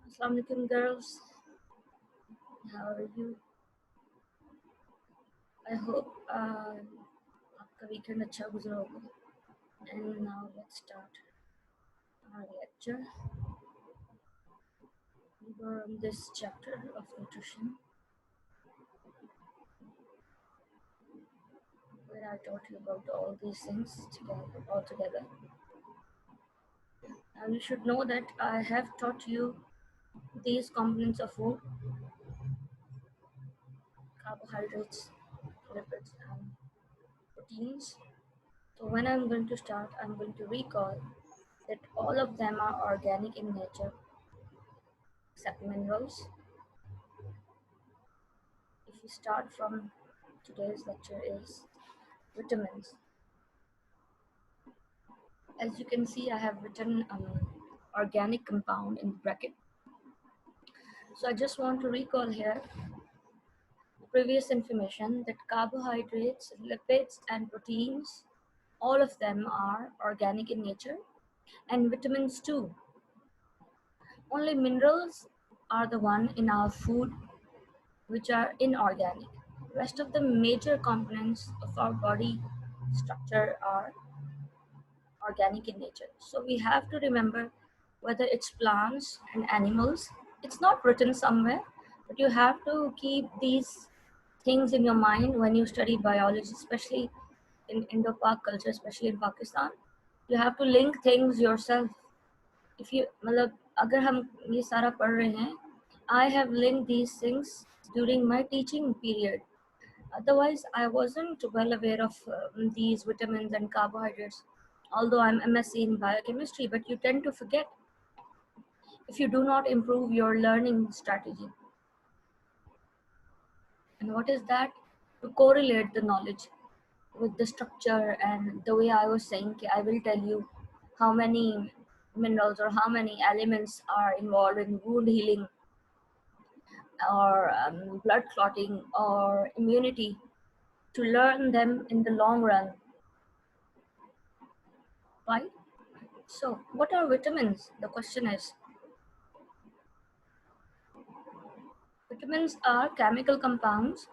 Assalamualaikum girls, how are you? I hope आपका weekend अच्छा गुजरा होगा. And now let's start our lecture. We were on this chapter of nutrition where I taught you about all these things all together. And you should know that I have taught you these components of food: carbohydrates, lipids, and proteins. So when I'm going to start, I'm going to recall that all of them are organic in nature except minerals. If we start from today's lecture is vitamins. As you can see, I have written organic compound in bracket. So I just want to recall here previous information that carbohydrates, lipids, and proteins, all of them are organic in nature, and vitamins too. Only minerals are the one in our food which are inorganic. Rest of the major components of our body structure are organic in nature. So we have to remember whether it's plants and animals. It's not written somewhere, but you have to keep these things in your mind when you study biology, especially in Indo-Pak culture, especially in Pakistan. You have to link things yourself. If you, मतलब अगर हम ये सारा पढ़ रहे हैं, I have linked these things during my teaching period. Otherwise, I wasn't well aware of these vitamins and carbohydrates, although I'm MSc in biochemistry, but you tend to forget if you do not improve your learning strategy. And what is that? To correlate the knowledge with the structure and the way I was saying, I will tell you how many minerals or how many elements are involved in wound healing or blood clotting or immunity, to learn them in the long run, right? So, what are vitamins? The question is, vitamins are chemical compounds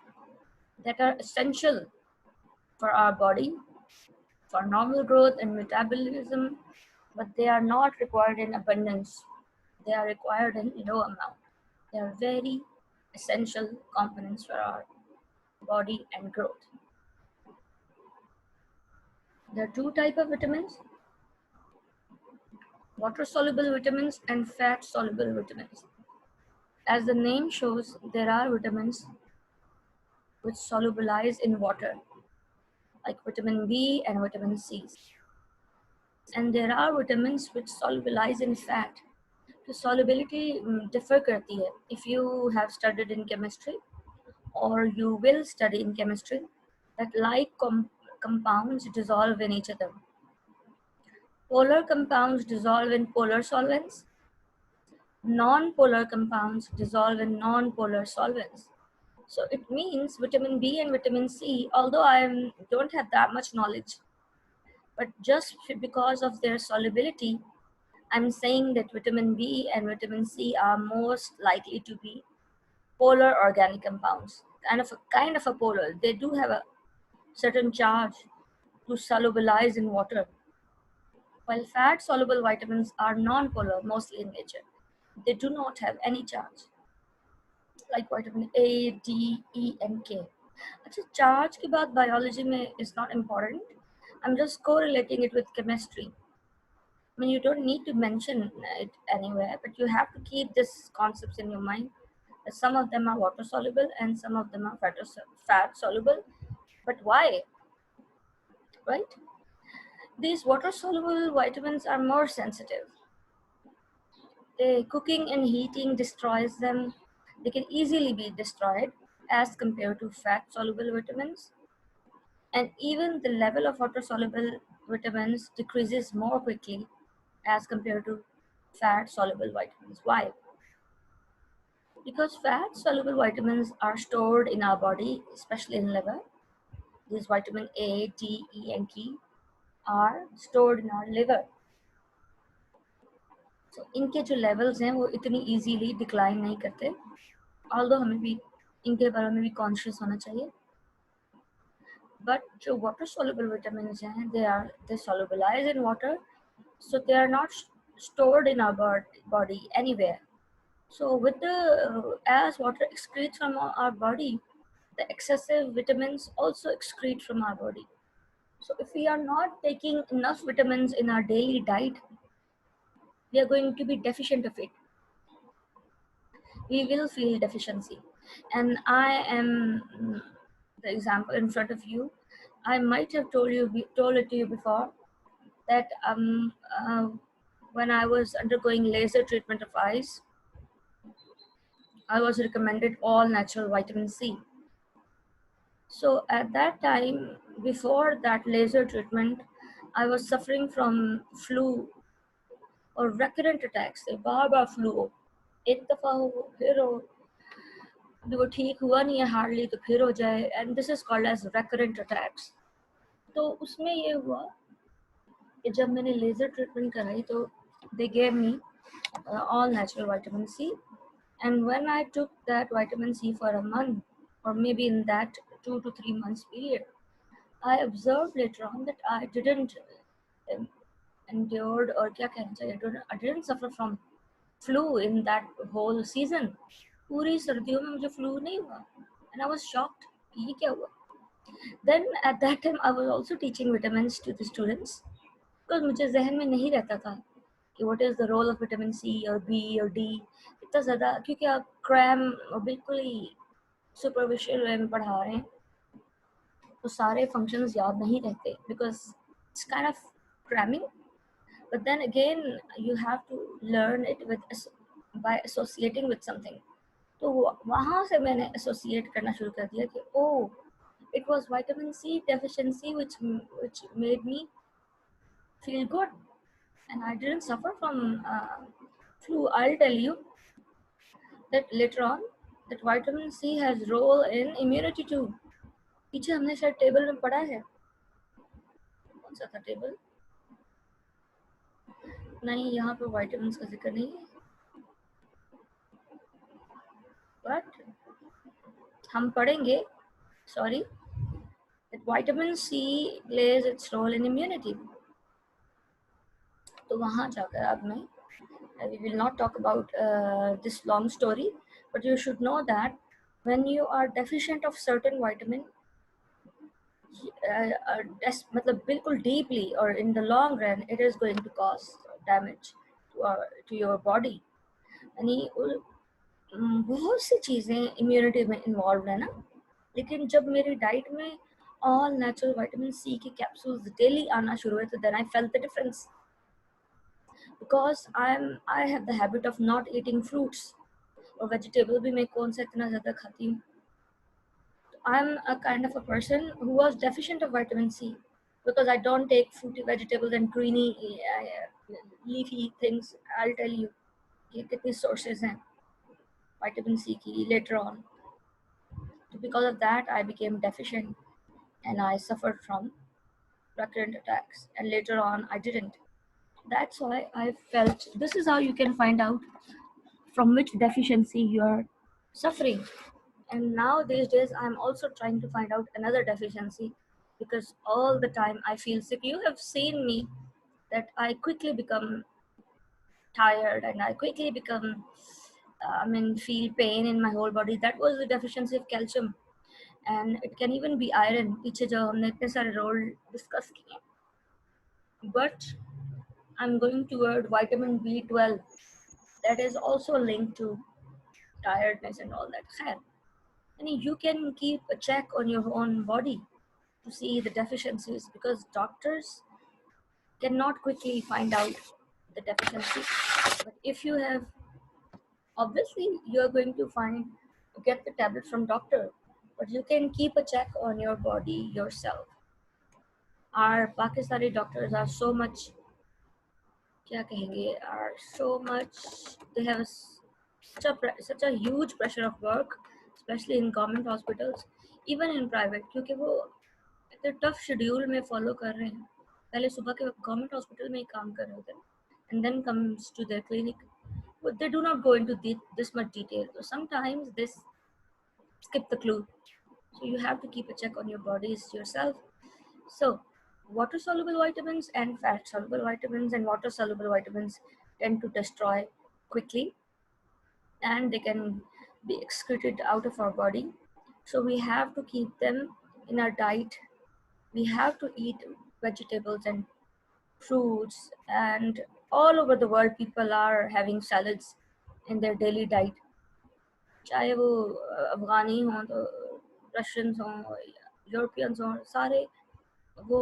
that are essential for our body, for normal growth and metabolism, but they are not required in abundance. They are required in low amount. They are very essential components for our body and growth. There are two types of vitamins: water-soluble vitamins and fat-soluble vitamins. As the name shows, there are vitamins which solubilize in water, like vitamin B and vitamin C. And there are vitamins which solubilize in fat. तो solubility differ करती है. If you have studied in chemistry or you will study in chemistry, that like compounds dissolve in each other. Polar compounds dissolve in polar solvents. Non-polar compounds dissolve in non-polar solvents. So it means vitamin B and vitamin C, although I don't have that much knowledge, but just because of their solubility, I'm saying that vitamin B and vitamin C are most likely to be polar organic compounds. Kind of a polar. They do have a certain charge to solubilize in water. While fat soluble vitamins are non-polar mostly in nature. They do not have any charge, like vitamin A, D, E, and K. अच्छा, charge की बात biology में is not important. I'm just correlating it with chemistry. I mean, you don't need to mention it anywhere, but you have to keep these concepts in your mind. Some of them are water soluble and some of them are fat soluble. But why? Right? These water soluble vitamins are more sensitive. Cooking and heating destroys them. They can easily be destroyed as compared to fat soluble vitamins. And even the level of water soluble vitamins decreases more quickly as compared to fat soluble vitamins. Why? Because fat soluble vitamins are stored in our body, especially in liver. These vitamin A, D, E, and K are stored in our liver. So इनके जो levels हैं वो इतनी easily decline नहीं करते, although हमें भी इनके बारे में भी कॉन्शियस होना चाहिए. बट जो वाटर soluble vitamins हैं, they solubilize in water, so they are not stored in our body anywhere. So with the as water excretes from our body, the excessive vitamins also excrete from our body. So if we are not taking enough vitamins in our daily diet, we are going to be deficient of it. We will feel deficiency. And I am the example in front of you. I might have told it to you before that when I was undergoing laser treatment of eyes, I was recommended all natural vitamin C. So at that time, before that laser treatment, I was suffering from flu or recurrent attacks. Bar bar flu हो, एक दफा हो फिर हो, वो ठीक हुआ नहीं है हार्डली तो फिर हो जाए, and this is called as recurrent attacks. तो उसमें ये हुआ कि जब मैंने लेजर ट्रीटमेंट कराई तो they gave me all natural vitamin C, and when I took that vitamin C for a month or maybe in that 2 to 3 months period, I observed later on that I didn't um, endured or क्या कहना चाहिए, I didn't suffer from flu in that whole season. पूरी सर्दियों में मुझे flu नहीं हुआ, and I was shocked कि ये क्या हुआ. Then at that time I was also teaching vitamins to the students because मुझे जहन में नहीं रहता था कि what is the role of vitamin C or B or D. इतना ज़्यादा क्योंकि आप क्रैम और बिल्कुल ही सुपरफिशियल वे में पढ़ा रहे हैं तो सारे फंक्शंस याद नहीं रहते because it's kind of cramming. But then again you have to learn it with by associating with something. तो वहाँ से मैंने associate करना शुरू कर दिया कि oh, it was vitamin C deficiency which made me feel good and I didn't suffer from flu. I'll tell you that later on that vitamin C has role in immunity too. पीछे हमने शायद table में पढ़ा है, कौन सा था table, नहीं यहाँ पे vitamins का जिक्र नहीं है, but हम पढ़ेंगे, sorry, that vitamin C plays its role in immunity. तो वहाँ जाकर अब मैं we will not talk about this long story, but you should know that when you are deficient of certain vitamin, मतलब बिल्कुल deeply or in the long run it is going to cause damage to your body. यानी बहुत सी चीज़ें immunity में involve है ना, लेकिन जब मेरी डाइट में ऑल नेचुरल विटामिन सी के कैप्सूल्स डेली आना शुरू हुए तो then I felt the difference because I have the habit of not eating fruits और वेजिटेबल भी मैं कौन सा इतना ज़्यादा खाती हूँ. I'm a kind of a person who was deficient of vitamin C because I don't take fruity vegetables and greeny leafy things. I'll tell you कि कितनी sources हैं vitamin C की later on. So because of that, I became deficient and I suffered from recurrent attacks. And later on, I didn't. That's why I felt this is how you can find out from which deficiency you are suffering. And now these days I'm also trying to find out another deficiency because all the time I feel sick. You have seen me that I quickly become tired and I quickly become feel pain in my whole body. That was the deficiency of calcium, and it can even be iron. पीछे जो हमने इतने सारे role discuss किए, but I'm going toward vitamin B12 that is also linked to tiredness and all that. खैर, you can keep a check on your own body to see the deficiencies because doctors cannot quickly find out the deficiency. But if you have, obviously you are going to get the tablet from doctor, but you can keep a check on your body yourself. Our Pakistani doctors are so much, क्या कहेंगे, are so much, they have such a huge pressure of work, especially in government hospitals, even in private, क्योंकि वो इतने tough schedule में follow कर रहे हैं. पहले सुबह के गवर्नमेंट हॉस्पिटल में ही काम कर रहे थे and then comes to their clinic. But they do not go into this much detail. So sometimes they skip the clue. So you have to keep a check on your bodies yourself. So water soluble vitamins and fat soluble vitamins and water soluble vitamins tend to destroy quickly, and they can be excreted out of our body. So we have to keep them in our diet. We have to eat vegetables and fruits, and all over the world people are having salads in their daily diet. चाहे वो अफगानी हों तो Russians हों, Europeans हों, सारे वो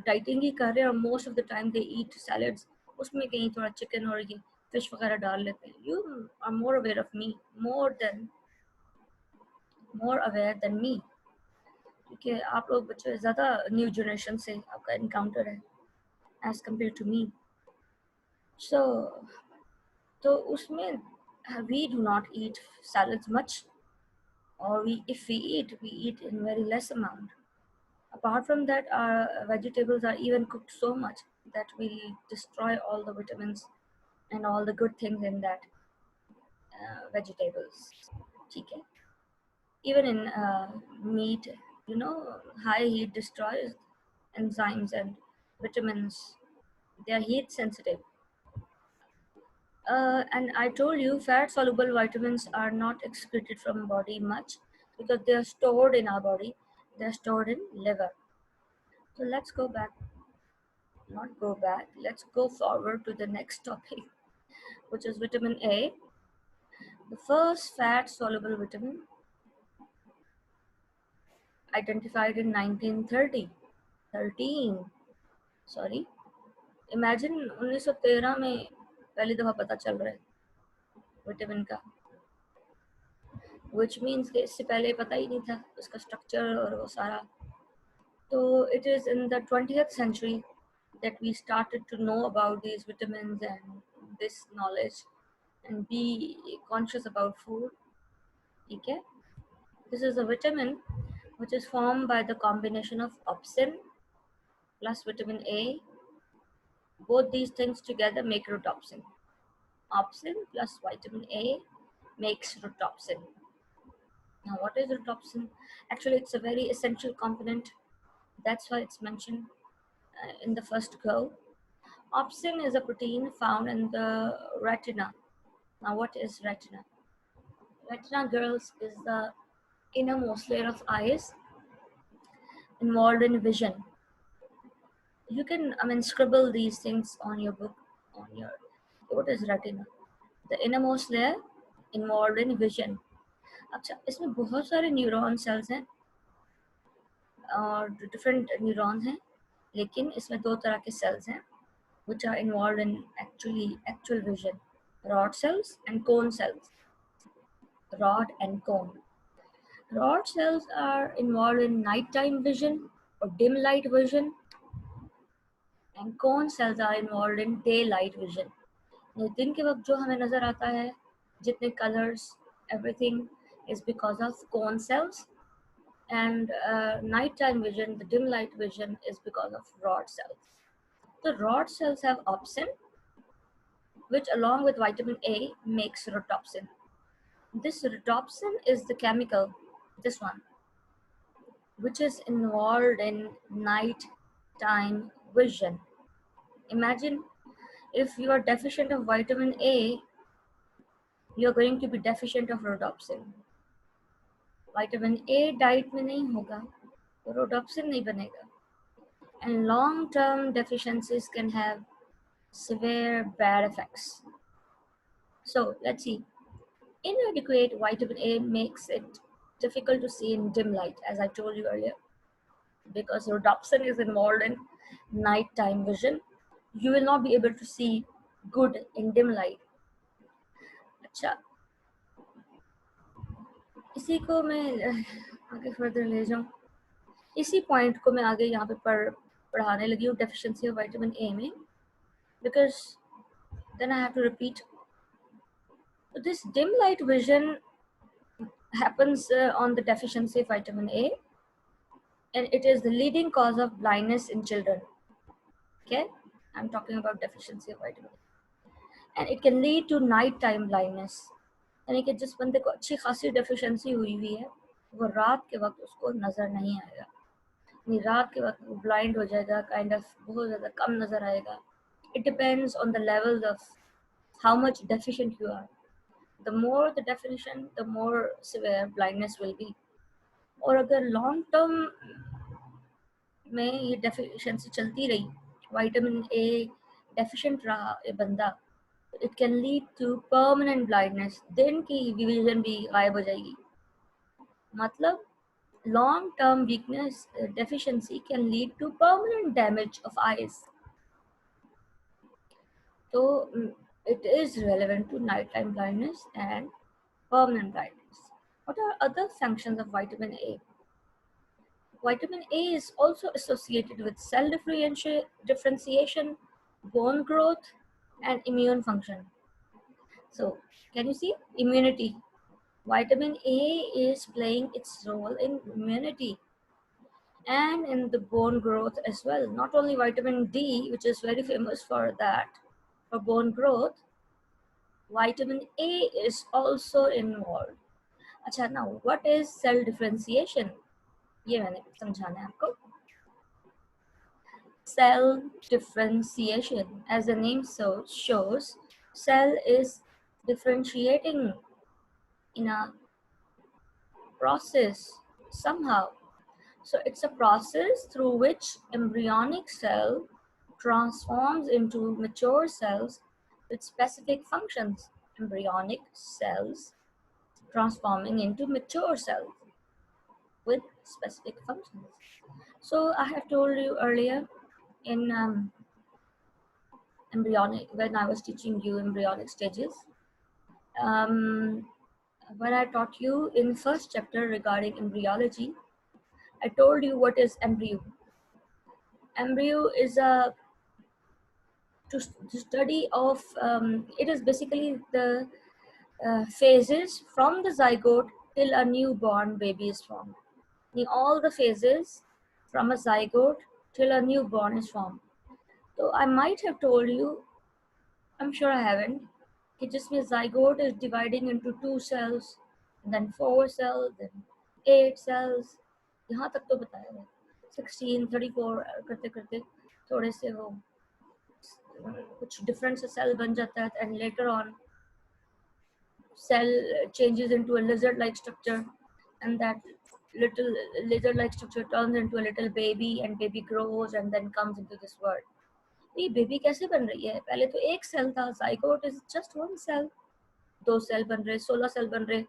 dieting ही कर रहे हैं और most of the time they eat salads, उसमें कहीं थोड़ा चिकन और ये फिश वगैरह डाल लेते हैं. You are more aware of me, more aware then me, क्योंकि आप लोग बच्चे ज़्यादा न्यू जनरेशन से आपका इनकाउंटर है एज कम्पेयर टू मी. सो तो उसमें we do not eat salads much, or if we eat in very less amount. Apart from that, our vegetables are even cooked so much that we destroy all the vitamins and all the good things in that vegetables. Okay. Even in meat, you know, high heat destroys enzymes and vitamins. They are heat sensitive. And I told you fat soluble vitamins are not excreted from body much because they are stored in our body. They are stored in liver. So let's go back, not go back, let's go forward to the next topic, which is vitamin A, the first fat soluble vitamin identified in 1930. 13, sorry. Imagine 1913 में पहली दफा पता चल रहा है vitamin का, which means कि इससे पहले पता ही नहीं था उसका स्ट्रक्चर और वो सारा. So it is in the 20th century that we started to know about these vitamins and this knowledge and be conscious about food. Okay? This is a vitamin which is formed by the combination of opsin plus vitamin A. Both these things together make rhodopsin. Opsin plus vitamin A makes rhodopsin. Now what is rhodopsin? Actually it's a very essential component. That's why it's mentioned in the first go. Opsin is a protein found in the retina. Now what is retina? Retina, girls, is the innermost layer of eyes involved in vision. You can, scribble these things on your book, on your, what is retina? The innermost layer involved in vision. अच्छा, इसमें बहुत सारे neuron cells हैं और different neurons हैं, लेकिन इसमें दो तरह के सेल्स हैं which are involved in actual vision: rod cells and cone cells. Rod and cone. Rod cells are involved in nighttime vision or dim light vision, and cone cells are involved in daylight vision. दिन के वक्त जो हमें नजर आता है, जितने colors, everything is because of cone cells, and nighttime vision, the dim light vision, is because of rod cells. The rod cells have opsin, which along with vitamin A makes rhodopsin. This rhodopsin is the chemical, this one, which is involved in nighttime vision. Imagine if you are deficient of vitamin A, you are going to be deficient of rhodopsin. Vitamin A diet में नहीं होगा, तो rhodopsin नहीं बनेगा. And long-term deficiencies can have severe bad effects. So let's see. Inadequate vitamin A makes it difficult to see in dim light, as I told you earlier, because rhodopsin is involved in nighttime vision. You will not be able to see good in dim light. अच्छा, इसी को मैं आगे further ले जाऊँ, इसी point को मैं आगे यहाँ पे पढ़ाने लगी हूँ डेफिशिएंसी ऑफ विटामिन ए में, because then I have to repeat. So this dim light vision happens on the deficiency of vitamin A, and it is the leading cause of blindness in children. Okay, I'm talking about deficiency of vitamin A. and it can lead to night time blindness. यानी कि जिस बंदे को अच्छी खासी deficiency हुई हुई है वो रात के वक्त उसको नज़र नहीं आएगा, यानी रात के वक्त वो ब्लाइंड हो जाएगा, काइंड ऑफ बहुत ज़्यादा कम नज़र आएगा. It depends on the level of how much deficient you are. The more the definition the more severe blindness will be. और अगर लॉन्ग टर्म में ये डेफिशिएंसी चलती रही, विटामिन ए डेफिशिएंट रहा ये बंदा, it can lead to permanent blindness. दिन की विजन भी गायब हो जाएगी. मतलब long term weakness deficiency can lead to permanent damage of eyes. So it is relevant to nighttime blindness and permanent blindness. What are other functions of vitamin A? Vitamin A is also associated with cell differentiation, bone growth, and immune function. So can you see immunity? Vitamin A is playing its role in immunity and in the bone growth as well. Not only vitamin D, which is very famous for that, for bone growth, vitamin A is also involved. अच्छा, now what is cell differentiation? ये मैंने समझाना है आपको. Cell differentiation, as the name shows, cell is differentiating in a process somehow. So it's a process through which embryonic cell transforms into mature cells with specific functions. Embryonic cells transforming into mature cells with specific functions. So I have told you earlier in embryonic, when I was teaching you embryonic stages, when I taught you in first chapter regarding embryology, I told you what is embryo. Embryo is a to study of it is basically the phases from the zygote till a newborn baby is formed. All the phases from a zygote till a newborn is formed. So I might have told you, I'm sure I haven't, कि जिसमें zygote is dividing into 2 cells, then 4 cells, then 8 cells, यहाँ तक तो बताया है. 16, 34 करते करते थोड़े से वो कुछ different से cell बन जाता है, and later on cell changes into a lizard-like structure, and that little lizard-like structure turns into a little baby, and baby grows and then comes into this world. ये बेबी कैसे बन रही है? पहले तो एक सेल था, zygote is just one cell. 2 cell बन रहे, 16 सेल बन रहे,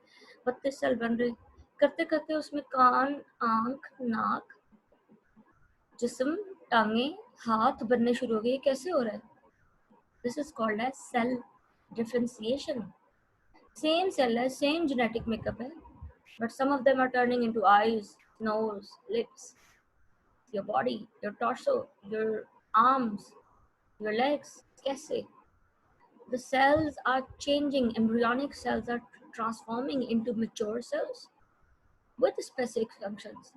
32 सेल बन रहे, करते करते उसमें कान, आंख, नाक, जिस्म, टांगे, हाथ बनने शुरू हो गए. कैसे हो रहा है? This is called as cell differentiation. Same cell है, सेम जेनेटिक मेकअप है, but some of them are turning into eyes, nose, lips, your body, your torso, your arms, your legs. कैसे? The cells are changing, embryonic cells are transforming into mature cells with specific functions.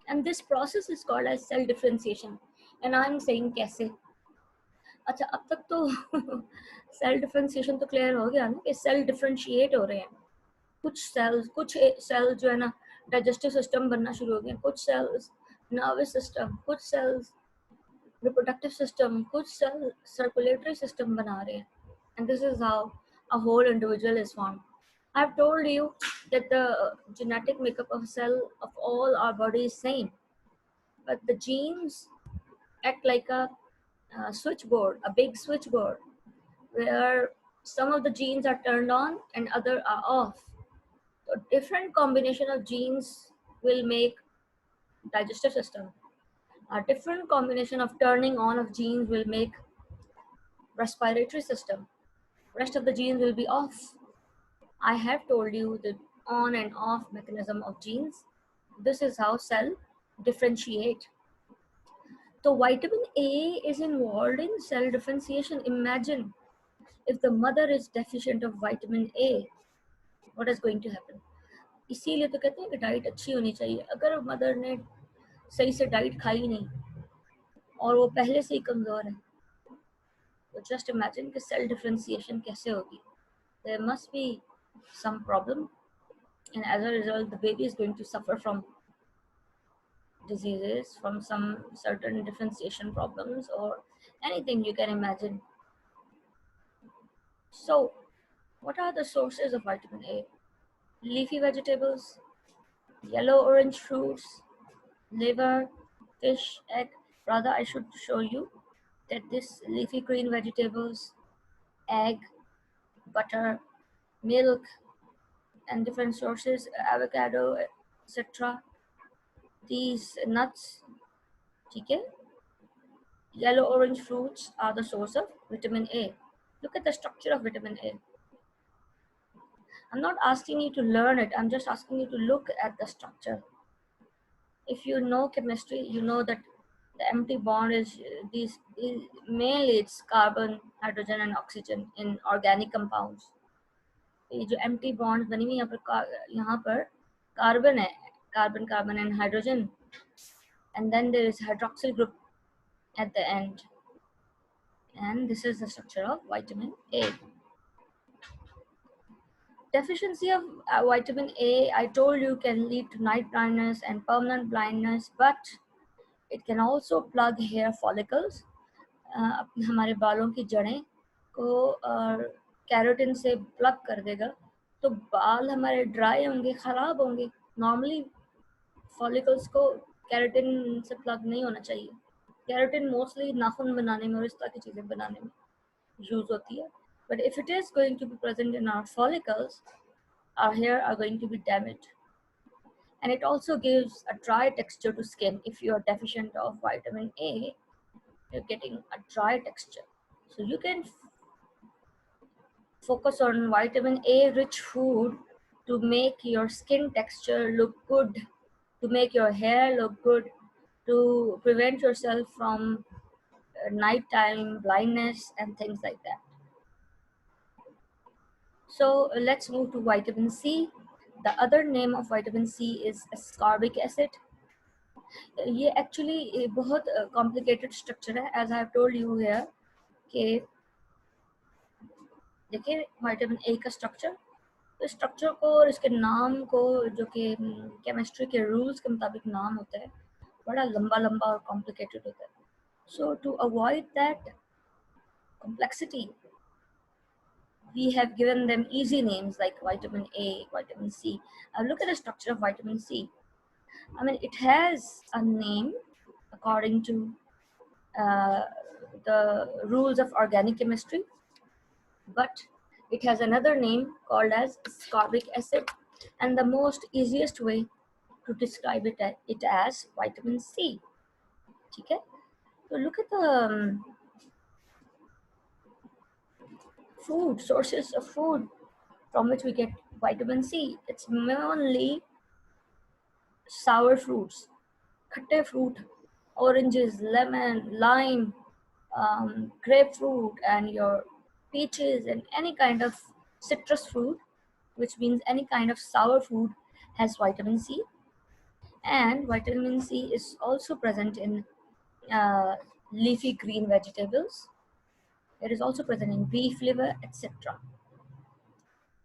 And this process is called as cell differentiation. And I'm saying कैसे? अच्छा, अब तक तो cell differentiation तो clear हो गया ना कि सेल डिफरेंशिएट हो रहे हैं. कुछ सेल्स जो है ना डाइजेस्टिव सिस्टम बनना शुरू हो गए, कुछ सेल्स नर्वस सिस्टम, कुछ सेल्स रिप्रोडक्टिव सिस्टम, कुछ सेल सर्कुलेटरी सिस्टम बना रहे हैं. And this is how a whole individual is formed. I've told you that the genetic makeup of a cell of all our body is same, but the genes act like a switchboard, a big switchboard, where some of the genes are turned on and other are off. So different combination of genes will make digestive system. A different combination of turning on of genes will make respiratory system. Rest of the genes will be off. I have told you the on and off mechanism of genes. This is how cell differentiate. So vitamin A is involved in cell differentiation. Imagine if the mother is deficient of vitamin A, what is going to happen? इसीलिए तो कहते हैं कि diet अच्छी होनी चाहिए. अगर mother ने सही से डाइट खाई नहीं और वो पहले से ही कमजोर है, तो जस्ट इमेजिन कि सेल डिफरेंशिएशन कैसे होगी. There must be some problem, and as a result the baby is going to suffer from diseases, from some certain differentiation problems, or anything you can imagine. So what are the sources of vitamin A? Leafy vegetables, yellow orange fruits, liver, fish, egg. Rather, I should show you that this leafy green vegetables, egg, butter, milk, and different sources, avocado, etc. These nuts, okay? Yellow orange fruits are the source of vitamin A. Look at the structure of vitamin A. I'm not asking you to learn it, I'm just asking you to look at the structure. If you know chemistry, you know that the empty bond is mainly it's carbon, hydrogen and oxygen in organic compounds. ये जो empty bonds बनी हुई यहाँ पर carbon है, carbon and hydrogen, and then there is hydroxyl group at the end, and this is the structure of vitamin A. Deficiency of vitamin A, I told you, can lead to night blindness and permanent blindness, but it can also plug hair follicles. हमारे बालों की जड़ें को carotene से plug कर देगा, तो बाल हमारे ड्राई होंगे, ख़राब होंगे. नॉर्मली फॉलिकल्स को कैरोटिन से प्लग नहीं होना चाहिए. कैरोटिन मोस्टली नाखून बनाने में और इस तरह की चीज़ें बनाने में यूज़ होती है. But if it is going to be present in our follicles, our hair are going to be damaged. And it also gives a dry texture to skin. If you are deficient of vitamin A, you're getting a dry texture. So you can focus on vitamin A rich food to make your skin texture look good, to make your hair look good, to prevent yourself from nighttime blindness and things like that. So let's move to vitamin C. The other name of vitamin C is ascorbic acid. ये actually बहुत complicated structure है, as I have told you here. कि देखिए vitamin A का structure, तो structure को और इसके नाम को जो कि केमिस्ट्री के रूल्स के मुताबिक नाम होता है, बड़ा लंबा लंबा और कॉम्प्लिकेटेड होता है. So to avoid that complexity, we have given them easy names like vitamin A, vitamin C. Look at the structure of vitamin C. I mean, it has a name according to the rules of organic chemistry, but it has another name called as ascorbic acid, and the most easiest way to describe it as vitamin C. Okay? So look at the food, sources of food from which we get vitamin C. It's mainly sour fruits, khatte fruit, oranges, lemon, lime, grapefruit, and your peaches, and any kind of citrus fruit, which means any kind of sour food has vitamin C. And vitamin C is also present in leafy green vegetables. It is also present in beef liver, etc.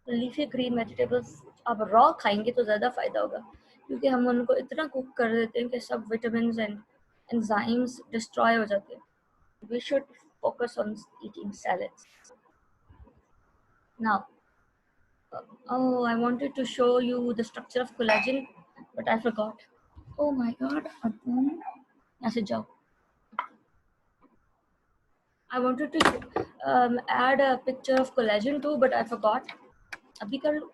Leafy green vegetables आप raw खाएंगे तो ज़्यादा फ़ायदा होगा, क्योंकि हम उनको इतना कुक कर देते हैं कि सब विटामिन्स एंड एंजाइम्स डिस्ट्रॉय हो जाते हैं. We should focus on eating salads. Now, oh, I wanted to show you the structure of collagen, but I forgot. Oh my God! यहाँ से जाओ. I wanted to add a picture of collagen too, but I forgot. अभी कर लो.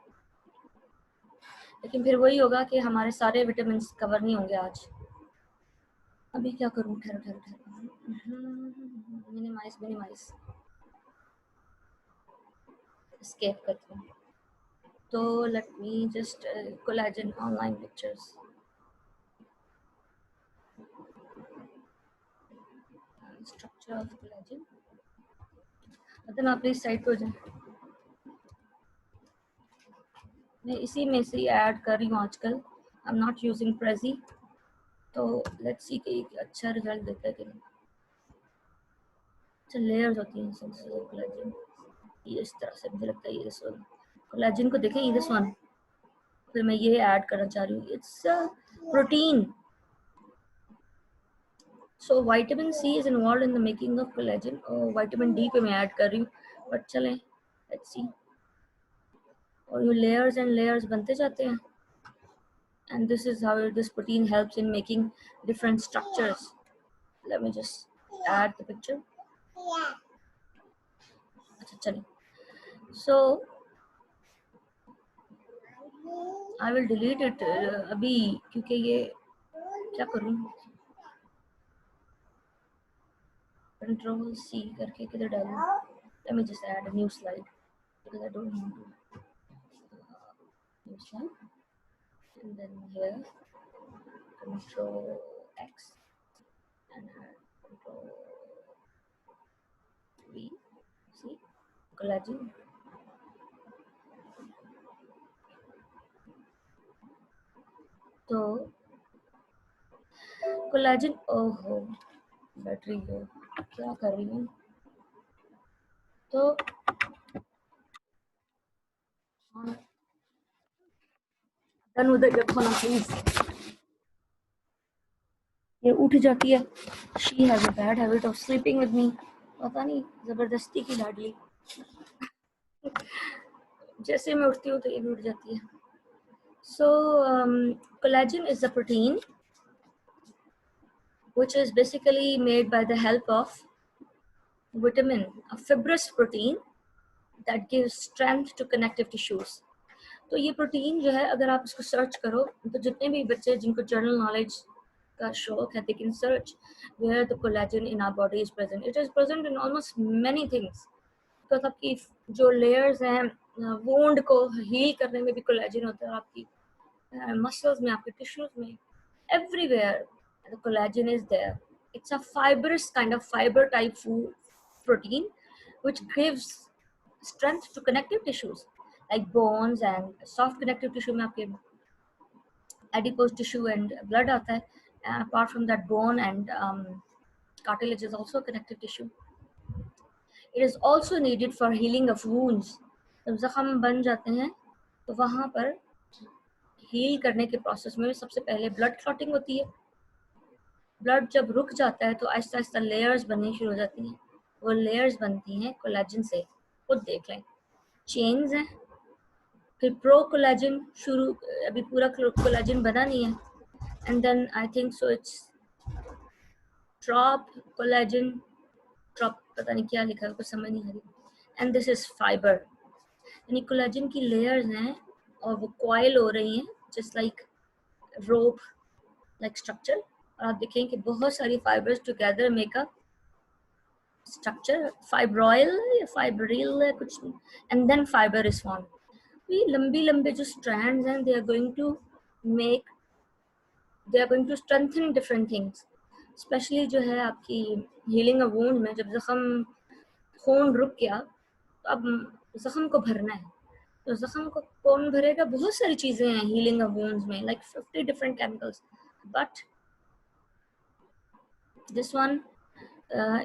लेकिन फिर वही होगा कि हमारे सारे विटामिन कवर नहीं होंगे आज. अभी क्या करूं? ठहरो ठहरो ठहरो. मिनिमाइज एस्केप करती हूँ. तो let me just collagen online pictures. Structure of collagen. मतलब आप प्लीज साइड पे हो जाए. मैं इसी में से ऐड कर रही हूँ आजकल. I am not using Prezi. तो लेट्स सी कि अच्छा रिजल्ट देता है कि नहीं. अच्छा लेयर्स होती हैं सिंथेसिस ऑफ कोलेजन, ये इस तरह से मुझे लगता है ये वन कोलेजन को देखें, ये वन फिर मैं ये ऐड करना चाह रही हूँ, it's protein. So vitamin C is involved in the making of collagen. और vitamin D पे मैं ऐड कर रही हूँ, बट चलें let's see. और ये layers and layers बनते जाते हैं, and this is how this protein helps in making different structures. Let me just add the picture. अच्छा चलें. So I will delete it अभी, क्योंकि ये क्या करूँ, Control C करके किधर डालूँ. Let me just add a new slide because I don't want to new slide, and then here Control X and Control V. See, collagen. तो collagen, ओहो बैटरी है, क्या कर रही हूँ. तो डन विद इट रखो ना प्लीज. ये उठ जाती है. She has a bad habit of sleeping with me. पता नहीं जबरदस्ती की लाडली. जैसे मैं उठती हूँ तो ये भी उठ जाती है. So collagen is a protein which is basically made by the help of vitamin, a fibrous protein that gives strength to connective tissues. तो ये प्रोटीन जो है अगर आप इसको सर्च करो तो जितने भी बच्चे जिनको जनरल नॉलेज का शौक है, they can search where the collagen in our body is present. It is present in almost many things. because आपकी जो layers हैं wound को heal करने में भी collagen होता है, और आपकी muscles में, आपके tissues में, everywhere the collagen is there. It's a fibrous kind of fiber type food protein which gives strength to connective tissues like bones and soft connective tissue में आपके adipose tissue and blood आता है. Apart from that, bone and cartilage is also connective tissue. It is also needed for healing of wounds. जब जख्म बन जाते हैं तो वहाँ पर हील करने के प्रोसेस में सबसे पहले ब्लड क्लॉटिंग होती है. ब्लड जब रुक जाता है तो आहिस्ता आहिस्ता लेयर्स बननी शुरू हो जाती हैं. वो लेयर्स बनती हैं कोलेजन से. खुद देख लें, चेन्स हैं, फिर प्रो कोलेजन शुरू, अभी पूरा कोलेजन बना नहीं है, and then I think so it's tropocollagen, ट्रॉप पता नहीं क्या लिखा है, कुछ समझ नहीं आ रही. And this is fibre. यानी कोलेजन की लेयर्स हैं और वो कॉइल हो रही हैं just like rope like structure. और आप देखें कि बहुत सारी fibres together make a structure. फाइब्रोइल या फाइब्रिल है कुछ, and then fibre is form. ये लंबी लंबे जो स्ट्रैंड्स हैं, they are going to strengthen different things. Specially जो है आपकी हीलिंग ऑफ वुंड में, जब जख्म खून रुक गया तो अब जख्म को भरना है. तो जख्म को कौन भरेगा? बहुत सारी चीजें हैं हीलिंग ऑफ वुंड्स में, like 50 different chemicals. But this one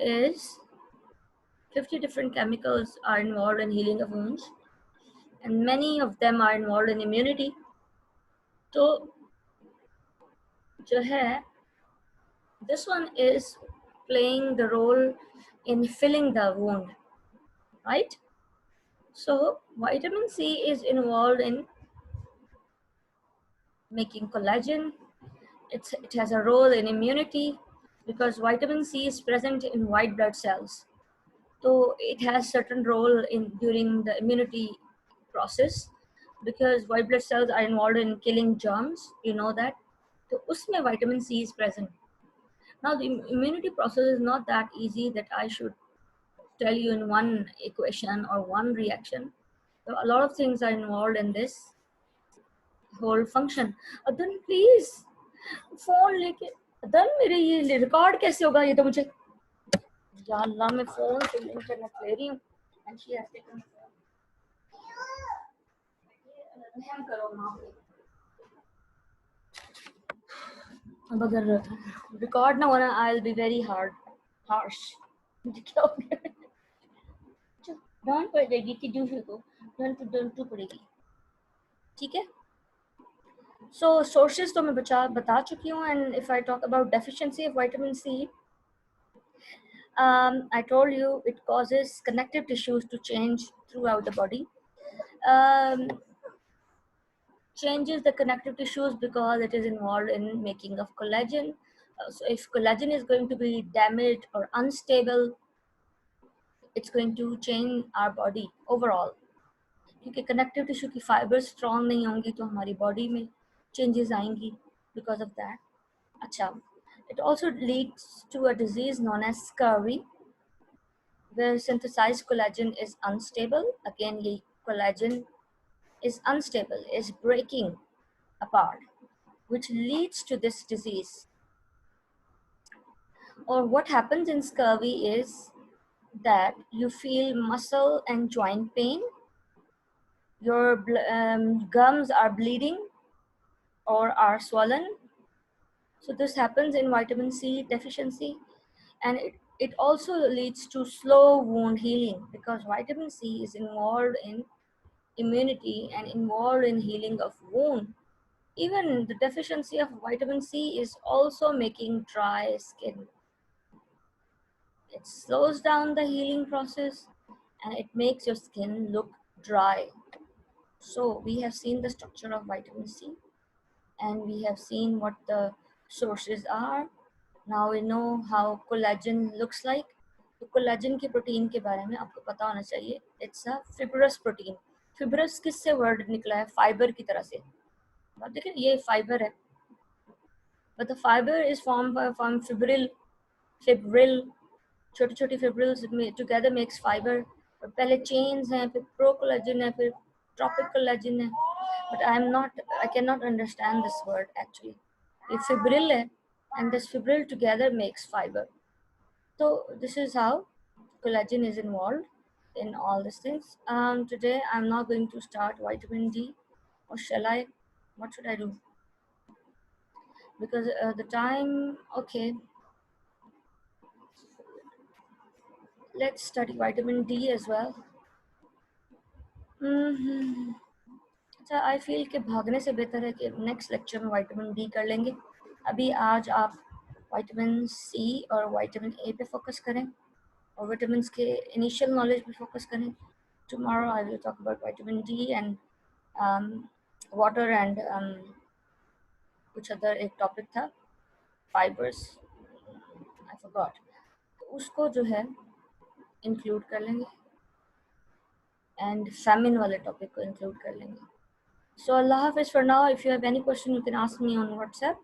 is 50 different chemicals are involved in healing of wounds, and many of them are involved in immunity. तो जो है this one is playing the role in filling the wound, right? So vitamin C is involved in making collagen. It has a role in immunity because vitamin C is present in white blood cells. So it has certain role in during the immunity process because white blood cells are involved in killing germs. You know that. So usme vitamin C is present. Now the immunity process is not that easy that I should tell you in one equation or one reaction. So a lot of things are involved in this whole function. Then please phone लेके अदन मेरे ये record कैसे होगा? ये तो मुझे या अल्लाह, मैं फोन से इंटरनेट ले रही हूँ एंड शी हैज टेकन हम करो मां. अब अगर रिकॉर्ड ना होना I will be very harsh. क्या हो गया? डांट पड़ेगी टीचर को, डांट पड़ेगी, ठीक है। सो सोर्सेज तो मैं बता चुकी हूँ। And if I talk about deficiency of vitamin C, I told you it causes connective tissues to change throughout the body. Um, Changes the connective tissues because it is involved in making of collagen. So if collagen is going to be damaged or unstable, it's going to change our body overall. क्योंकि connective tissue की fibre strong नहीं होंगी तो हमारी body में changes आएंगी because of that. अच्छा, it also leads to a disease known as scurvy, where synthesized collagen is unstable. Again, ये collagen is unstable, is breaking apart, which leads to this disease. Or what happens in scurvy is that you feel muscle and joint pain, your gums are bleeding or are swollen. So this happens in vitamin C deficiency, and it also leads to slow wound healing because vitamin C is involved in immunity and involved in healing of wound. Even the deficiency of vitamin C is also making dry skin. It slows down the healing process and it makes your skin look dry. So we have seen the structure of vitamin C and we have seen what the sources are. Now we know how collagen looks like. तो collagen के protein के बारे में आपको पता होना चाहिए। It's a fibrous protein. Fibrous किससे वर्ड निकला है? फाइबर की तरह से। अब देखिए ये फाइबर है, but the fiber is formed from fibril, छोटी छोटी fibrils together makes fiber। और पहले chains हैं, फिर pro collagen है, फिर tropic collagen है, but I cannot understand this word actually। ये fibril है and this fibril together makes fiber। So this is how collagen is involved in all these things. Today I'm not going to start vitamin D, or shall I? What should I do? Because the time, okay, let's study vitamin D as well. अच्छा, I feel कि भागने से बेहतर है कि next lecture में vitamin D कर लेंगे। अभी आज आप विटामिन सी और विटामिन ए पे फोकस करें और विटामिन के इनिशियल नॉलेज पे फोकस करें। Tomorrow I will talk about vitamin D and water and कुछ अदर एक टॉपिक था, फाइबर्स, आई फॉरगॉट, उसको जो है इंक्लूड कर लेंगे एंड फैमिन वाले टॉपिक को इंक्लूड कर लेंगे। So Allah Hafiz for now. If you have any question, you can ask me on WhatsApp.